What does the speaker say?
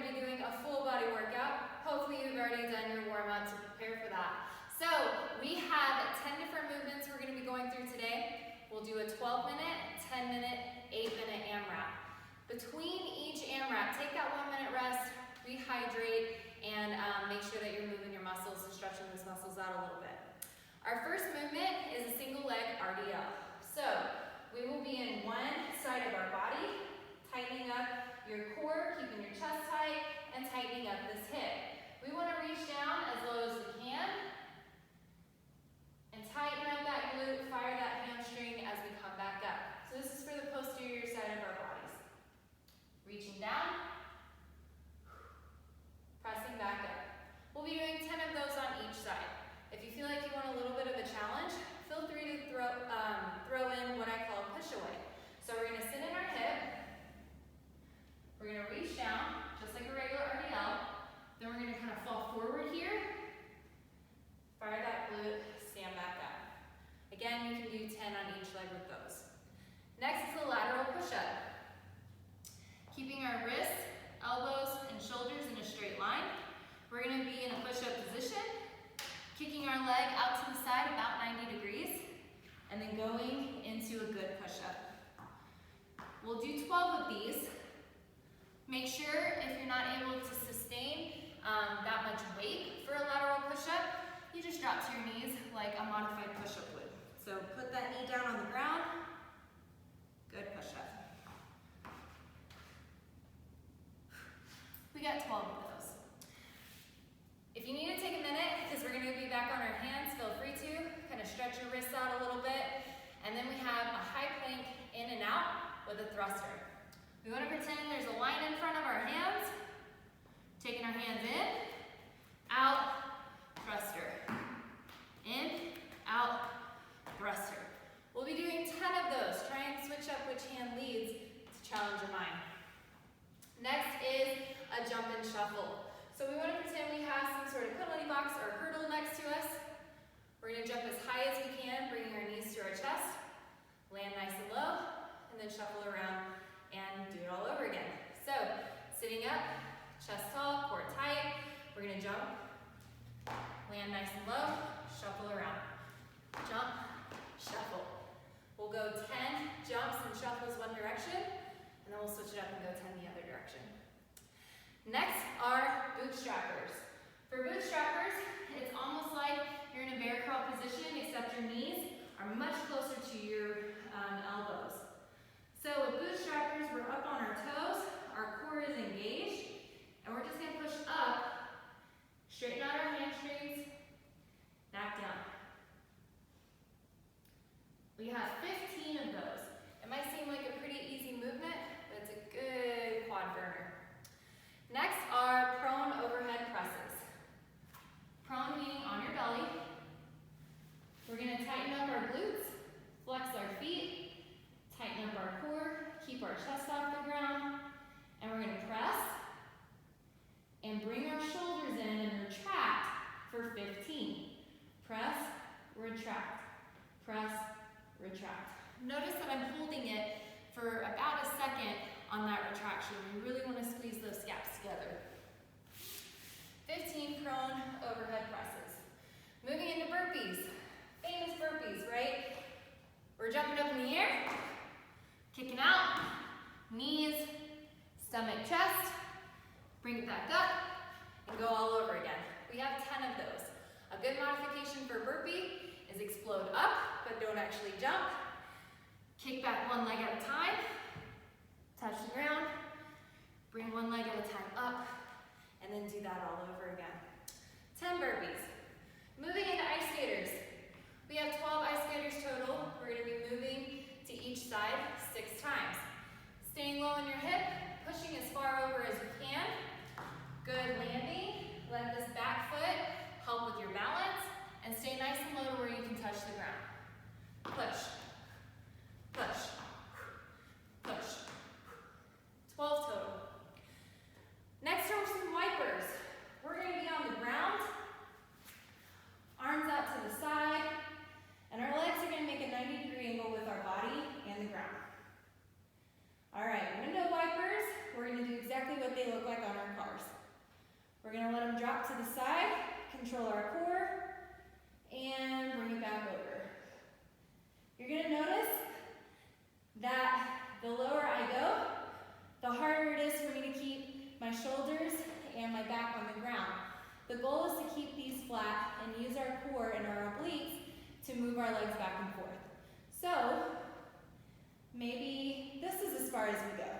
to be doing a full body workout. Hopefully you've already done your warm-up to prepare for that. So we have 10 different movements we're going to be going through today. We'll do a 12-minute, 10-minute, 8-minute AMRAP. Between each AMRAP, take that 1-minute rest, rehydrate, and make sure that you're moving your muscles and stretching those muscles out a little bit. Our first movement is a single leg RDL. So we will be in one side of our body, tightening up your core, keeping your chest tight, and tightening up this hip. We want to reach down as low as we can, and tighten up that glute, fire that hamstring as we come back up. So this is for the posterior side of our bodies. Reaching down, pressing back up. We'll be doing 10 of those on each side. If you feel like you want a little bit of a challenge, feel free to throw in what I call a push away. So we're going to sit in our hip. We're going to reach down, just like a regular RDL. Then we're going to kind of fall forward here. Fire that glute, stand back up. Again, you can do 10 on each leg with those. Next is the lateral push-up. Keeping our wrists, elbows, and shoulders in a straight line. We're going to be in a push-up position, kicking our leg out to the side about 90 degrees, and then going into a good push-up. We'll do 12 of these. Make sure if you're not able to sustain that much weight for a lateral push-up, you just drop to your knees like a modified push-up would. So put that knee down on the ground, good push-up. We got 12 of those. If you need to take a minute, because we're going to be back on our hands, feel free to kind of stretch your wrists out a little bit. And then we have a high plank in and out with a thruster. We want to pretend there's a line in front of our hands. Taking our hands in, out, thruster. In, out, thruster. We'll be doing 10 of those. Try and switch up which hand leads to challenge your mind. Next is a jump and shuffle. So we want to pretend we have some sort of penalty box or hurdle next to us. We're going to jump as high as we can, bringing our knees to our chest. Land nice and low, and then shuffle around and do it all over again. So, sitting up, chest tall, core tight. We're going to jump, land nice and low, shuffle around. Jump, shuffle. We'll go 10 jumps and shuffles one direction, and then we'll switch it up and go 10 the other direction. Next are Bootstrappers. For Bootstrappers, it's almost like you're in a bear crawl position, except your knees are much closer to your elbows. So with Bootstrappers, we're up on our toes, our core is engaged, and we're just going to push up, straighten out our hamstrings, back down. We have 15 of those. It might seem like a pretty easy movement, but it's a good quad burner. Next are prone overhead presses. Prone meaning on your belly. We're going to tighten up our glutes, flex our feet, tighten up our core, keep our chest off the ground, and we're going to press and bring our shoulders in and retract for 15. Press, retract, press, retract. Notice that I'm holding it for about a second on that retraction. We really want to squeeze those scaps together. 15 prone overhead presses. Moving into burpees. Famous burpees, right? We're jumping up in the air, kicking out, knees, stomach, chest, bring it back up, and go all over again. We have 10 of those. A good modification for burpee is explode up, but don't actually jump. Kick back one leg at a time, touch the ground, bring one leg at a time up, and then do that all over again. 10 burpees. Moving into ice skaters. We have 12 ice skaters total. We're going to be moving to each side 6 times. Staying low on your hip, pushing as far over as you can. Good landing. Let this back foot help with your balance, and stay nice and low to where you can touch the ground. Push, push, push. 12 total. Next are some wipers. We're going to be on the ground, arms out to the side, and our legs are going to make a 90-degree angle with our body and the ground. All right, window wipers, we're going to do exactly what they look like on our cars. We're gonna let them drop to the side, control our core, and bring it back over. You're gonna notice that the lower I go, the harder it is for me to keep my shoulders and my back on the ground. The goal is to keep these flat and use our core and our obliques to move our legs back and forth. So, maybe this is as far as we go.